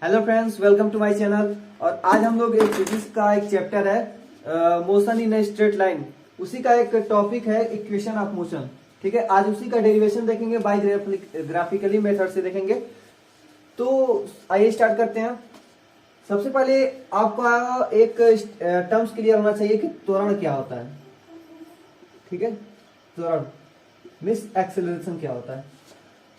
Hello friends, welcome to my channel. और आज हम लोग एक फिजिक्स का एक चैप्टर है मोशन इन स्ट्रेट लाइन, उसी का एक टॉपिक है इक्वेशन ऑफ मोशन। ठीक है, आज उसी का डेरिवेशन देखेंगे, बाय ग्राफिकली मेथड से देखेंगे। तो आइए स्टार्ट करते हैं। सबसे पहले आपका एक टर्म्स क्लियर होना चाहिए कि त्वरण क्या होता है। ठीक है, त्वरण मीन्स एक्सेलरेशन क्या होता है।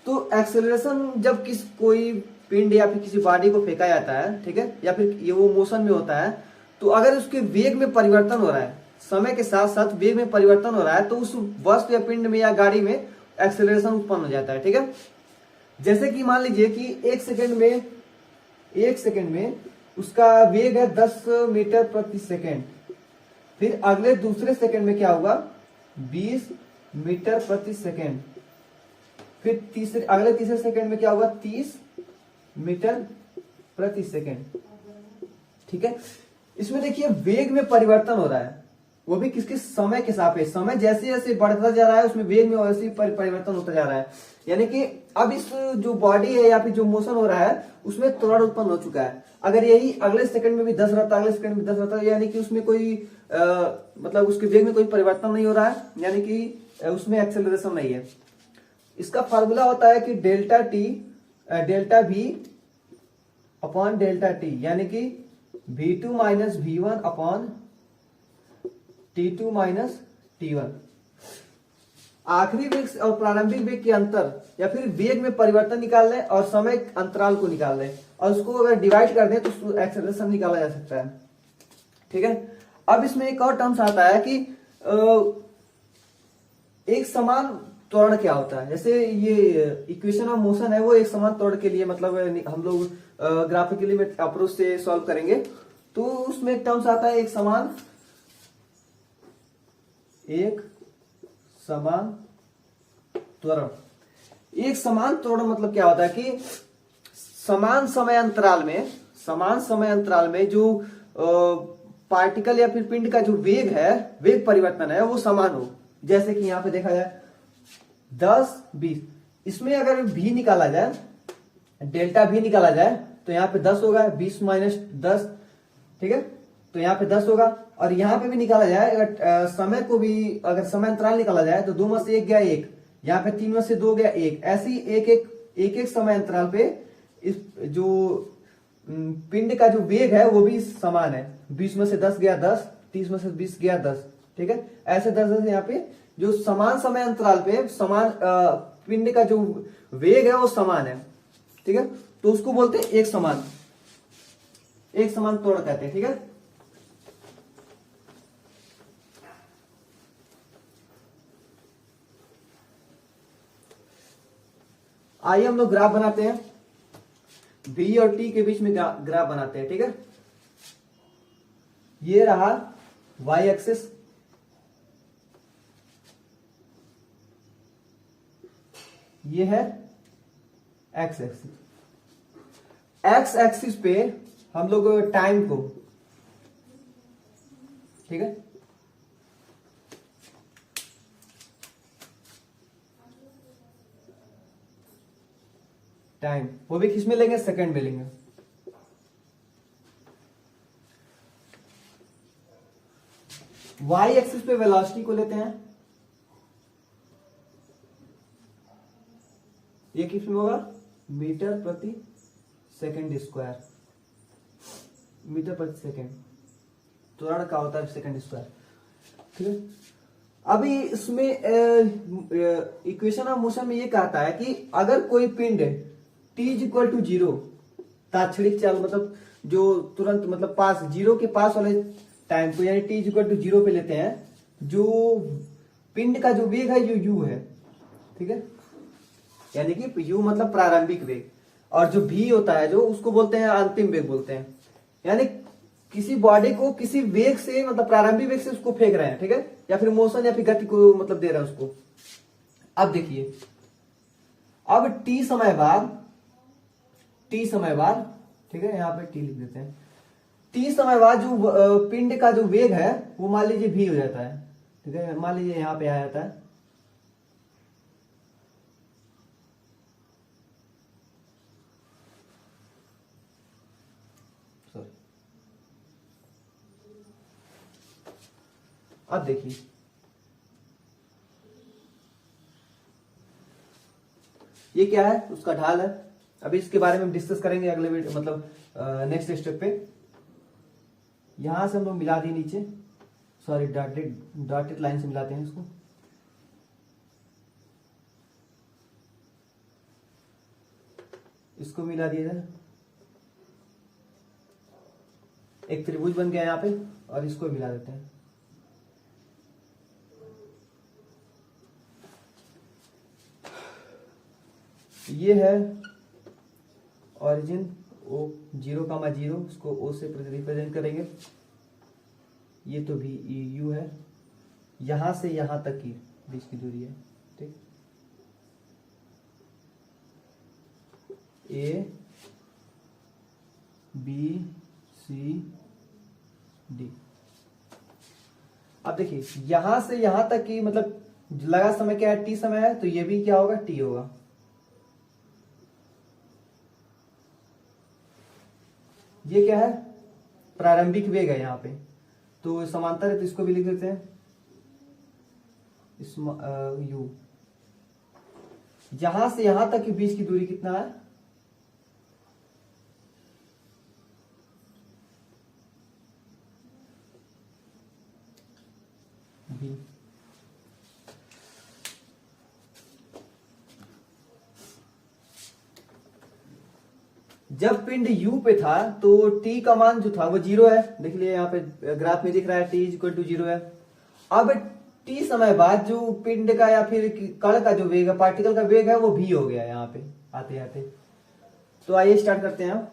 तो एक्सेलरेशन जब कोई पिंड या फिर किसी बॉडी को फेंका जाता है, ठीक है, या फिर ये वो मोशन में होता है, तो अगर उसके वेग में परिवर्तन हो रहा है, समय के साथ साथ वेग में परिवर्तन हो रहा है, तो उस वस्तु या पिंड में या गाड़ी में एक्सेलरेशन उत्पन्न हो जाता है। ठीक है, जैसे कि मान लीजिए कि एक सेकंड में उसका वेग है 10 मीटर प्रति सेकंड। फिर अगले दूसरे सेकंड में क्या होगा, 20 मीटर प्रति सेकंड। फिर अगले तीसरे सेकंड में क्या होगा, 30 मीटर प्रति सेकंड। ठीक है, इसमें देखिए वेग में परिवर्तन हो रहा है, वो भी किसके समय के सापेक्ष। समय जैसे जैसे बढ़ता जा रहा है उसमें वेग में वैसे ही परिवर्तन होता जा रहा है। यानी कि अब इस जो बॉडी है या फिर जो मोशन हो रहा है उसमें त्वरण उत्पन्न हो चुका है। अगर यही अगले सेकंड में भी 10 रहता, अगले सेकंड में 10 रहता, यानी कि उसमें कोई मतलब उसके वेग में कोई परिवर्तन नहीं हो रहा है, यानी कि उसमें एक्सेलरेशन नहीं है। इसका फार्मूला होता है कि delta we upon delta T, यानी कि V2 minus V1 upon T2 minus T1। आखिरी वेग और प्रारंभिक वेग के अंतर या फिर वेग में परिवर्तन निकाल लें और समय अंतराल को निकाल लें और उसको अगर डिवाइड कर दें तो एक्सेलरेशन निकाला जा सकता है। ठीक है, अब इसमें एक और टर्म्स आता है कि एक समान त्वरण क्या होता है। जैसे ये इक्वेशन ऑफ मोशन है, वो एक समान त्वरण के लिए मतलब हम लोग ग्राफिकली में अप्रोच से सॉल्व करेंगे। तो उसमें एक टर्म्स आता है एक समान त्वरण। एक समान त्वरण मतलब क्या होता है कि समान समय अंतराल में जो पार्टिकल या फिर पिंड का जो वेग है, वेग परिवर्तन है, वो समान हो। जैसे कि यहां पे देखा जाए 10 20, इसमें अगर भी निकाला जाए, डेल्टा भी निकाला जाए, तो यहाँ पे 10 होगा, 20 माइनस 10। ठीक है, तो यहाँ पे 10 होगा। और यहाँ पे भी निकाला जाए, अगर समय को भी अगर समय अंतराल निकाला जाए तो 2 में से 1 गया 1, यहाँ पे 3 में से 2 गया 1। ऐसे ही एक समय अंतराल पे इस जो पिंड का जो वेग है वो भी समान है। 20 में से 10 गया 10, 30 में से 20 गया 10। ठीक है, ऐसे 10 यहाँ पे जो समान समय अंतराल पे समान पिंड का जो वेग है वो समान है। ठीक है, तो उसको बोलते हैं एक समान त्वरण कहते हैं। ठीक है, आइए हम लोग ग्राफ बनाते हैं, V और T के बीच में ग्राफ बनाते हैं। ठीक है, ये रहा y एक्सिस, ये है x एक्सिस। x एक्सिस पे हम लोग टाइम को, ठीक है, टाइम वो भी किस में लेंगे, सेकंड में लेंगे। y एक्सिस पे वेलोसिटी को लेते हैं, ये किस में होगा, मीटर प्रति सेकंड स्क्वायर। मीटर प्रति सेकंड त्वरण का होता है सेकंड स्क्वायर। ठीक है, अभी इसमें इक्वेशन ऑफ मोशन में ये कहता है कि अगर कोई पिंड t इक्वल टू 0, तात्क्षणिक चाल मतलब जो तुरंत मतलब पास जीरो के पास वाले टाइम को, यानी t इक्वल टू 0 पे लेते हैं, जो पिंड का जो वेग है जो u है। ठीक है, यानी कि u मतलब प्रारंभिक वेग, और जो v होता है जो उसको बोलते हैं अंतिम वेग बोलते हैं। यानी किसी बॉडी को किसी वेग से मतलब प्रारंभिक वेग से उसको फेंक रहे हैं। ठीक है, या फिर मोशन या फिर गति को मतलब दे रहे हैं उसको। अब देखिए, अब t समय बाद, ठीक है, यहां पे t लिख देते हैं, t समय बाद जो पिंड का जो वेग है वो मान लीजिए v हो जाता है। ठीक है, मान लीजिए यहां पे आ जाता है, सॉरी, अब देखिए ये क्या है, उसका ढाल है। अभी इसके बारे में डिस्कस करेंगे अगले वीडियो, मतलब नेक्स्ट स्टेप पे। यहां से हम लोग मिला दिए नीचे, सॉरी डॉटेड लाइन से मिलाते हैं इसको। इसको मिला दिया जाए, एक त्रिभुज बन गया यहाँ पे, और इसको मिला देते हैं। ये है ओरिजिन ओ 0,0, इसको ओ से रिप्रेजेंट करेंगे। ये तो भी यू है, यहां से यहां तक की बीच की दूरी है, ठीक। A B C D. अब देखिए यहां से यहां तक की मतलब लगा समय क्या है, टी समय है, तो ये भी क्या होगा, टी होगा। ये क्या है, प्रारंभिक वेग है यहाँ पे, तो समांतर है तो इसको भी लिख देते हैं यू। यहां से यहां तक के बीच की दूरी कितना है, भी। जब पिंड यू पे था तो टी का मान जो था वो 0 है, देख लिया यहाँ पे ग्राफ में दिख रहा है, टी इक्वल टू 0 है। अब टी समय बाद जो पिंड का या फिर कण का जो वेग है, पार्टिकल का वेग है, वो भी हो गया यहाँ पे आते आते। तो आइए स्टार्ट करते हैं।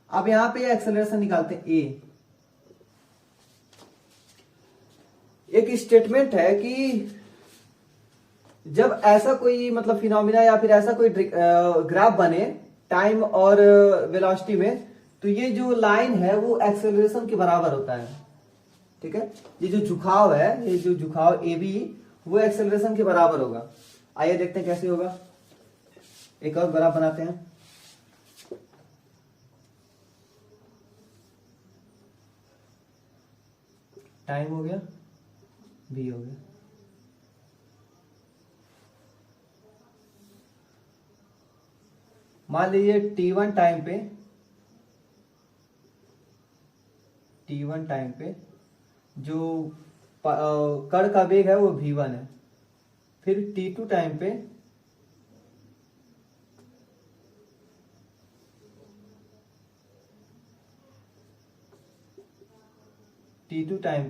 अब यहां पे एक्सेलरेशन निकालते हैं ए। एक स्टेटमेंट है कि जब ऐसा कोई मतलब फिनोमिना या फिर ऐसा कोई ग्राफ बने टाइम और वेलोसिटी में, तो ये जो लाइन है वो एक्सेलरेशन के बराबर होता है, ठीक है। ये जो झुकाव है, ये जो झुकाव ए बी, वो एक्सेलरेशन के बराबर होगा। आइए देखते हैं कैसे होगा। एक और ग्राफ बनाते हैं। टाइम हो गया, भी हो गया। मान लीजिए t1 टाइम पे जो कण का वेग है वो v1 है। फिर t2 टाइम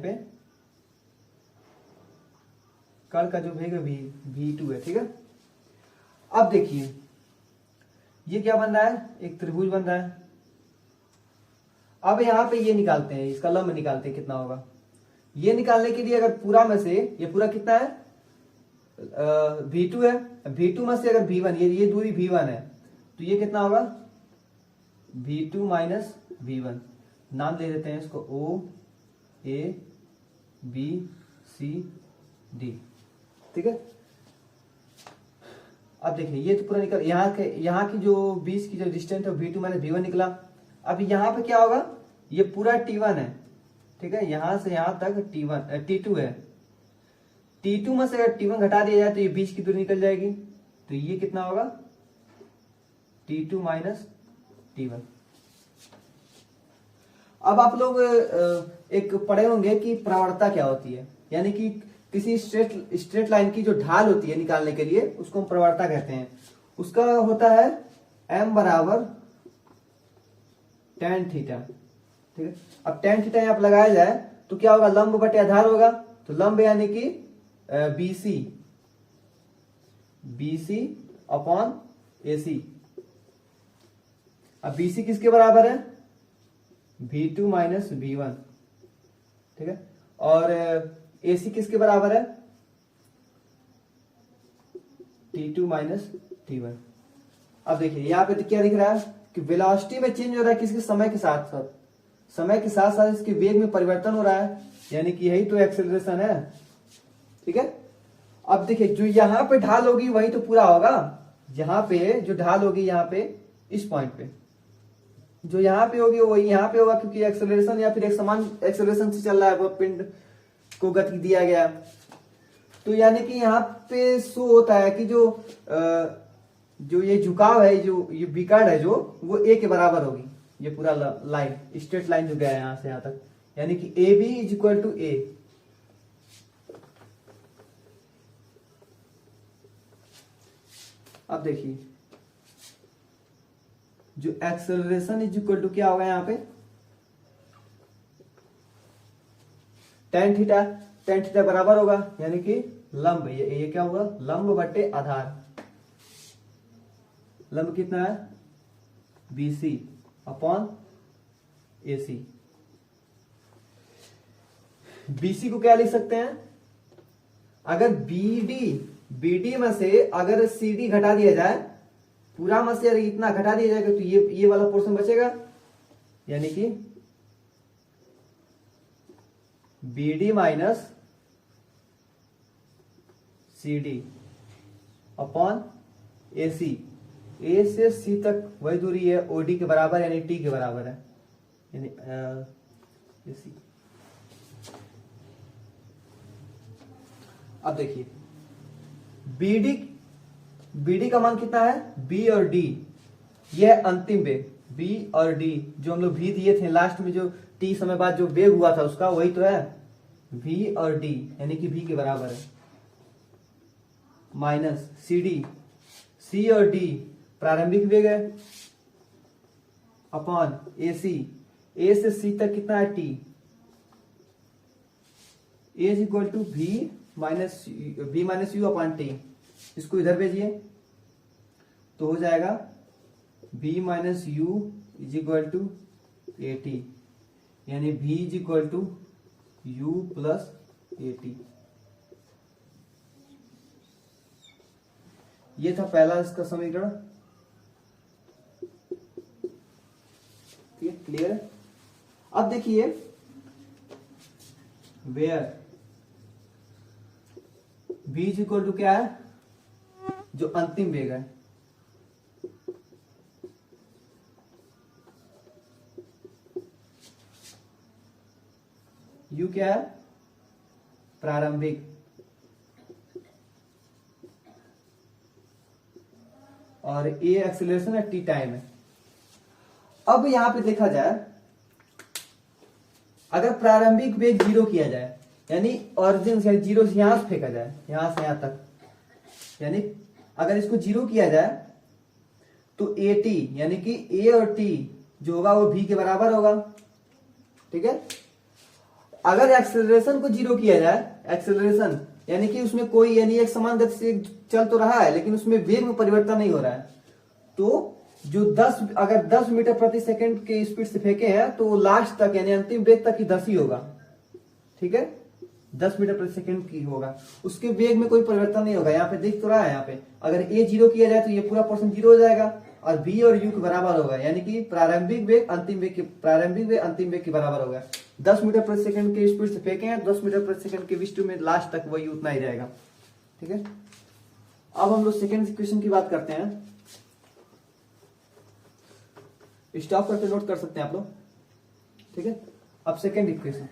पे कण का जो वेग है v2 है, ठीक है। अब देखिए ये क्या बन रहा है, एक त्रिभुज बन रहा है। अब यहां पे ये निकालते हैं, इसका लंब निकालते हैं कितना होगा। ये निकालने के लिए अगर पूरा में से, ये पूरा कितना है, v2 है, v2 में से अगर v1, ये दूरी v1 है, तो ये कितना होगा, v2 माइनस v1। नाम दे देते हैं इसको o a b c d, ठीक है। अब देखिए ये तो पूरा निकल, यहाँ की जो बीच की जो डिस्टेंस है v2 माइनस v1 निकला। अब यहाँ पे क्या होगा, ये पूरा t1 है, ठीक है। यहां से यहां तक t2 है। t2 में से अगर t1 घटा दिया जाए तो ये बीच की दूरी निकल जाएगी, तो ये कितना होगा, t2 माइनस t1। अब आप लोग एक पढ़े होंगे कि प्रवणता क्या होती है, यानी कि किसी स्ट्रेट लाइन की जो ढाल होती है निकालने के लिए, उसको हम प्रवणता कहते हैं। उसका होता है m बराबर tan थीटा, ठीक है। अब tan थीटा यहाँ पर लगाया जाए तो क्या होगा, लंब बटे आधार होगा। तो लंब यानी कि BC अपॉन AC। अब BC किसके बराबर है, v2 माइनस v1, ठीक है। और AC किसके बराबर है, t2 माइनस t1। अब देखिए यहाँ पे तो क्या दिख रहा है कि वेलोसिटी में चेंज हो रहा है, किसके, समय के साथ साथ, समय के साथ साथ इसके वेग में परिवर्तन हो रहा है, यानी कि यही तो एक्सेलरेशन है, ठीक है। अब देखिए जो यहाँ पे ढाल होगी वही तो पूरा होगा, यहाँ पे जो ढाल होगी यहाँ पे इस पॉइंट पे, जो यहाँ पे होगी वही यहाँ पे होगा, क्योंकि एक्सेलरेशन या फिर एक समान एक्सेलरेशन से चल रहा है, वो पिंड को गति दिया गया। तो यानी कि यहाँ पे शो होता है कि जो ये झुकाव है, जो ये विकर्ण है जो, वो ए के बराबर होगी। ये पूरा लाइन स्ट्रेट लाइन जो गया है यहाँ से यहाँ तक, यानी कि A B is equal to A. अब देखिए जो एक्सेलरेशन इज इक्वल टू क्या होगा यहाँ पे, tan थीटा बराबर होगा, यानी कि लंब, ये क्या होगा, लंब बटे आधार। लंब कितना है, BC अपॉन AC। BC को क्या लिख सकते हैं, अगर BD में से अगर CD घटा दिया जाए, पूरा में से अगर इतना घटा दिया जाएगा तो ये वाला पोर्शन बचेगा, यानी कि BD minus CD upon AC। A से C तक वही दूरी है OD के बराबर, यानी T के बराबर है, यानी AC। अब देखिए BD का मान कितना है, B और D, यह है अंतिम वेग। B और D जो हम लोग V दिए थे लास्ट में, जो T समय बाद जो वेग हुआ था उसका, वही तो है V और D, यानी कि V के बराबर है, माइनस CD, C और D प्रारंभिक वेग है, अपॉन AC, A से C तक कितना है T, A is equal to V minus U upon T। इसको इधर भेजिए तो हो जाएगा V minus U is equal to AT, यानी V is equal to U plus AT। ये था पहला इसका समीकरण, क्लियर है। अब देखिए where V is equal to क्या है, जो अंतिम वेग है, U क्या है, प्रारंभिक, और A एक्सेलरेशन है, T टाइम है। अब यहां पे देखा जाए, अगर प्रारंभिक वेग 0 किया जाए, यानी ऑरिजिन से 0 से यहां से फेंका जाए, यहां से यहां तक, यानी अगर इसको 0 किया जाए तो AT यानी कि A और T जो होगा वो V के बराबर होगा, ठीक है। अगर एक्सेलरेशन को 0 किया जाए, एक्सेलरेशन यानी कि उसमें कोई, यानी एक समान गति से चल तो रहा है लेकिन उसमें वेग में परिवर्तन नहीं हो रहा है, तो जो अगर 10 मीटर प्रति सेकंड के स्पीड से फेंके हैं तो लास्ट तक यानी अंतिम वेग तक ही 10 ही होगा, ठीक है, 10 मीटर प्रति सेकंड की होगा, उसके वेग में कोई परिवर्तन नहीं होगा। यहाँ पे दिख तो रहा है, यहाँ पे अगर A 0 किया जाए तो ये पूरा पोर्शन 0 हो जाएगा, और B और U के बराबर होगा, यानी कि प्रारंभिक वेग अंतिम वेग के बराबर होगा। 10 मीटर प्रति सेकंड के स्पीड से फेंके हैं, 10 मीटर प्रति सेकंड के विष्टु में लास्ट तक वही उतना ही रहेगा, ठीक है। अब हम लोग सेकेंड इक्वेशन की बात करते हैं, स्टॉप करके नोट कर सकते हैं आप लोग, ठीक है। अब सेकेंड इक्वेशन,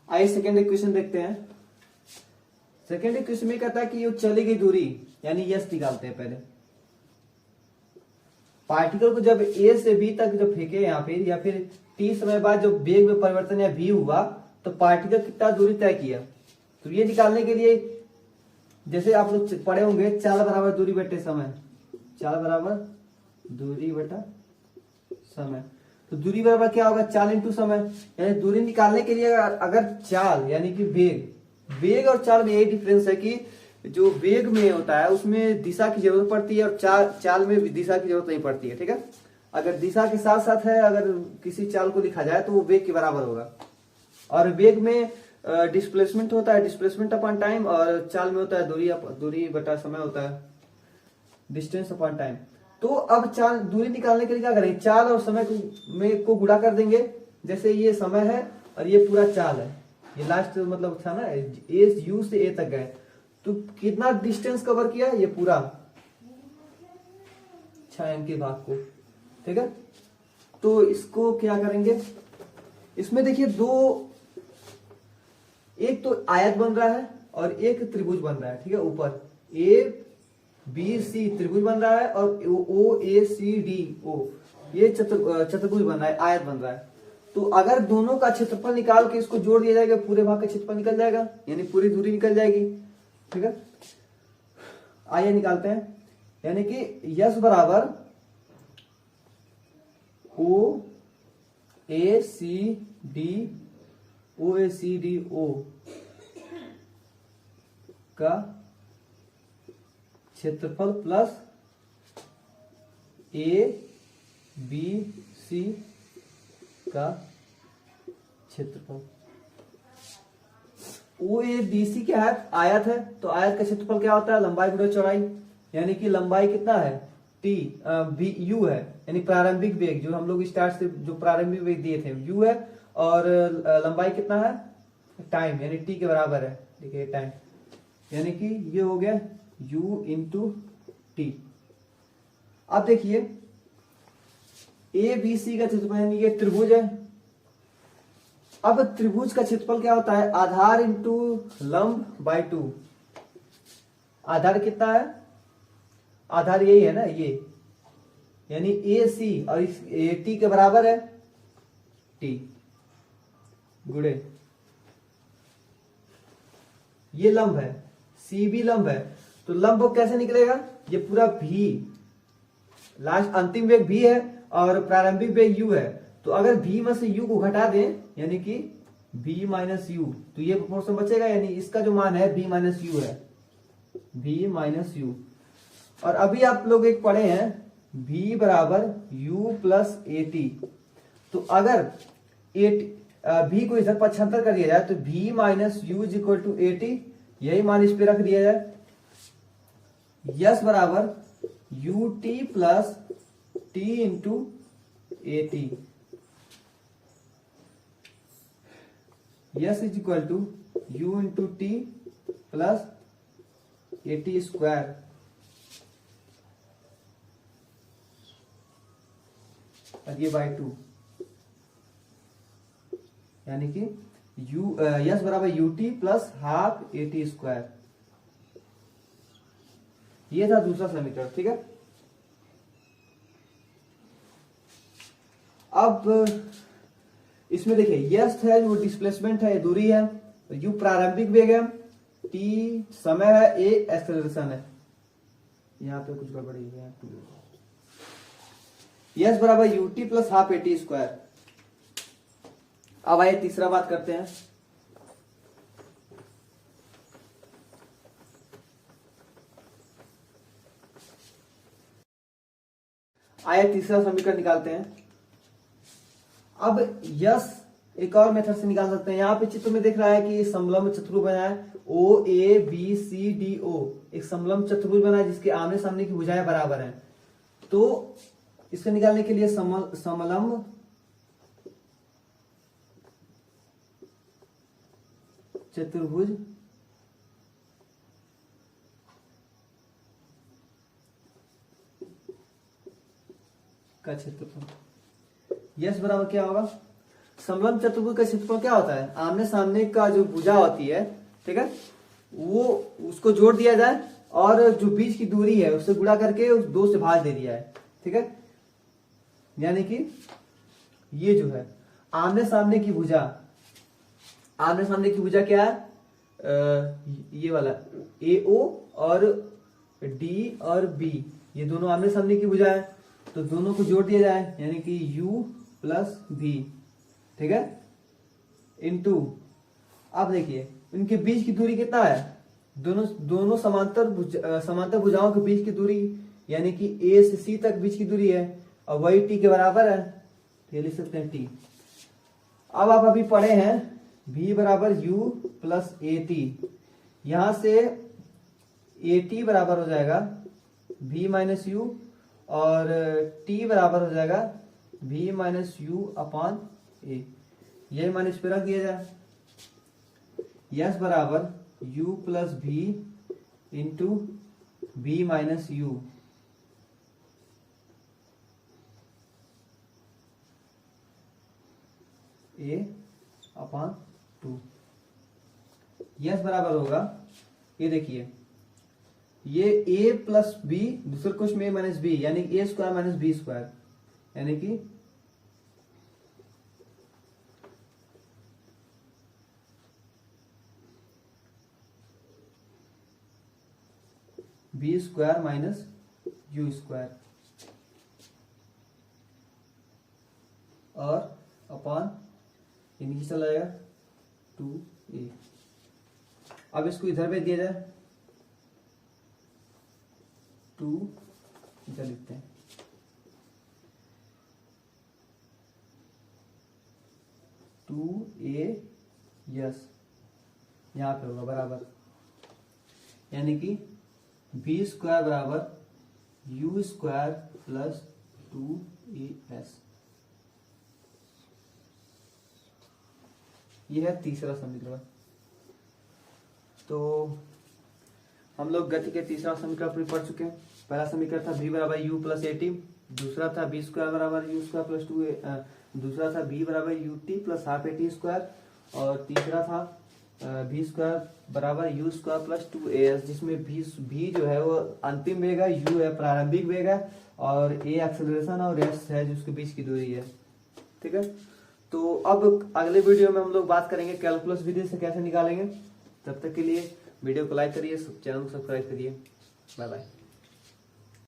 आइए सेकेंड इक्वेशन देखते हैं। सेकेंड इक्वेशन में कहता है कि ये चली गई दूरी यानी यस निकालते हैं। पहले पार्टिकल को जब A से B तक जब फेंके यहाँ पे, या फिर T समय बाद जो वेग में परिवर्तन या V हुआ, तो पार्टिकल कितना दूरी तय किया, तो ये निकालने के लिए जैसे आप लोग पढ़े होंगे, चाल बराबर दूरी बटे समय, चाल बराबर दूरी बटा समय, तो दूरी बराबर क्या होगा, चाल इंटू समय। यानी दूरी निकालने के लिए अगर चाल यानी कि वेग और चाल में यही डिफरेंस है कि जो वेग में होता है उसमें दिशा की जरूरत पड़ती है, और चाल में दिशा की जरूरत नहीं पड़ती है, ठीक है। अगर दिशा के साथ साथ है, अगर किसी चाल को लिखा जाए तो वो वेग के बराबर होगा, और वेग में डिस्प्लेसमेंट होता है, डिस्प्लेसमेंट अपॉन टाइम, और चाल में होता है दूरी बटा समय होता है, डिस्टेंस अपॉन टाइम। तो अब चाल दूरी निकालने के लिए क्या करेंगे, चाल और समय को गुणा कर देंगे, जैसे ये समय है और ये पूरा चाल है, ये लास्ट मतलब था ना, ए यू से ए तक गए, तो कितना डिस्टेंस कवर किया, ये पूरा 6m के भाग को, ठीक है। तो इसको क्या करेंगे, इसमें देखिए दो, एक तो आयत बन रहा है और एक त्रिभुज बन रहा है, ठीक है। ऊपर ए बी सी त्रिभुज बन रहा है और ओ ए सी डी ओ ये चतुर्भुज बन रहा है, आयत बन रहा है। तो अगर दोनों का क्षेत्रफल निकाल के इसको जोड़ दिया जाएगा, पूरे भाग का क्षेत्रफल निकल जाएगा, यानी पूरी दूरी निकल जाएगी, ठीक है। आइए निकालते हैं, यानी कि यस बराबर ओ ए सी डी ओ का क्षेत्रफल प्लस ए बी सी का क्षेत्रफल। ओ ए बी सी क्या है, आयत है, तो आयत का क्षेत्रफल क्या होता है, लंबाई गुणा चौड़ाई, यानी कि लंबाई कितना है टी बी यू है, यानी प्रारंभिक वेग जो हम लोग स्टार्ट से जो प्रारंभिक वेग दिए थे यू है, और लंबाई कितना है टाइम, यानी टी के बराबर है, देखिए टाइम, यानी कि ये हो गया u इंटू टी। अब देखिए ए बी सी का क्षेत्रफल, यानी ये त्रिभुज है। अब त्रिभुज का क्षेत्रफल क्या होता है, आधार इंटू लंब बाय 2। आधार कितना है, आधार यही है ना ये, यानी ए सी और इस ए टी के बराबर है, टी गुणे ये लंब है, सी भी लंब है, तो लंब कैसे निकलेगा, ये पूरा भी, लास्ट अंतिम वेग भी है और प्रारंभिक वेग u है, तो अगर v में से u को घटा दें, यानी कि v माइनस यू, तो ये प्रोपोर्शन बचेगा, यानी इसका जो मान है v माइनस यू है, v माइनस यू। और अभी आप लोग एक पढ़े हैं v बराबर u प्लस ए टी, तो अगर v को इधर पक्षांतर कर दिया जाए तो v minus U is equal to A T, यही मान इस पे रख दिया जाए। यस बराबर U T plus T into A T, S is equal to U into T plus A T square, और ये बाय 2, यानी कि यू यस बराबर U T plus half A T square. ये था दूसरा समीकरण, ठीक है। अब इसमें देखिए यस है जो डिस्प्लेसमेंट है, दूरी है, यू प्रारंभिक वेग है, टी समय है, ए एक्सेलरेशन है, यहां पे कुछ गड़बड़ी है, यस बराबर U T plus half A T square. अब आइए तीसरा बात करते हैं, आइए तीसरा समीकरण निकालते हैं। अब यस एक और मेथड से निकाल सकते हैं, यहां पे चित्र में दिख रहा है कि समलंब चतुर्भुज बना है, ओ ए बी सी डी ओ एक समलंब चतुर्भुज बना है जिसके आमने सामने की भुजाएं बराबर हैं। तो इसको निकालने के लिए समलंब चतुर्भुज का क्षेत्रफल, यस बराबर क्या होगा, समलंब चतुर्भुज का क्षेत्रफल क्या होता है, आमने सामने का जो भुजा होती है, ठीक है, वो उसको जोड़ दिया जाए और जो बीच की दूरी है उससे गुणा करके उस 2 से भाग दे दिया है, ठीक है। यानी कि ये जो है आमने सामने की भुजा, आमने सामने की भुजा क्या है, ये वाला ए ओ और डी और बी, ये दोनों आमने सामने की भुजा है, तो दोनों को जोड़ दिया जाए, यानी कि u प्लस v, ठीक है, इनटू, अब देखिए इनके बीच की दूरी कितना है, दोनों समांतर भुजाओं के बीच की दूरी, यानी कि a से c तक बीच की दूरी है, और वही t के बराबर है, तो ये लिख सकते हैं t। अब आप अभी पढ़े हैं v बराबर u प्लस ए टी, यहां से ए टी बराबर हो जाएगा v माइनस यू, और t बराबर हो जाएगा v माइनस यू अपॉन ए, यही मान इस पे रख दिया जाए। यस बराबर u प्लस भी into B minus U, A upon 2। S बराबर होगा, ये देखिए, ये a प्लस बी, दूसरे क्वेश्चन में a माइनस बी, यानी a square minus B square, यानी कि B square minus U square, और अपॉन ये नीचे चला जाएगा 2a। अब इसको इधर भेज दिया जाए, 2 इधर लिखते हैं, 2a यस यहां पे होगा बराबर, यानी कि बी स्क्वायर बराबर यू स्क्वायर प्लस 2as। यह है तीसरा समीकरण। तो हम लोग गति के तीसरा समीकरण पढ़ चुके हैं। पहला समीकरण था v बराबर यू प्लस ए टी, दूसरा था बी स्क्वायर बराबर यू स्क्वायर प्लस 2a, दूसरा था b बराबर U T plus half A T square, और तीसरा था v स्क्वायर बराबर यू स्क्वायर प्लस 2as, जिसमें v जो है वो अंतिम वेग है, u है प्रारंभिक वेग है, और a एक्सेलरेशन और s है जिसके बीच की दूरी है। ठीक है, तो अब अगले वीडियो में हम लोग बात करेंगे कैलकुलस विधि से कैसे निकालेंगे। तब तक के लिए वीडियो को लाइक करिए, चैनल को सब्सक्राइब करिए। Bye bye.